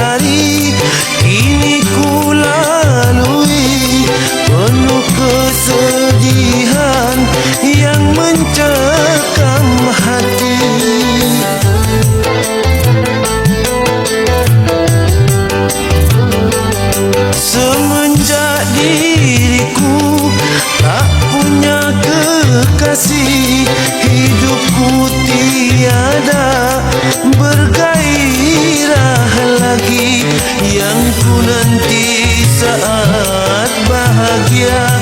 hari kini ku lalui, penuh kesedihan yang mencekam hati. Semenjak diriku tak punya kekasih, hidupku tiada bergairah lagi. Yang ku nanti saat bahagia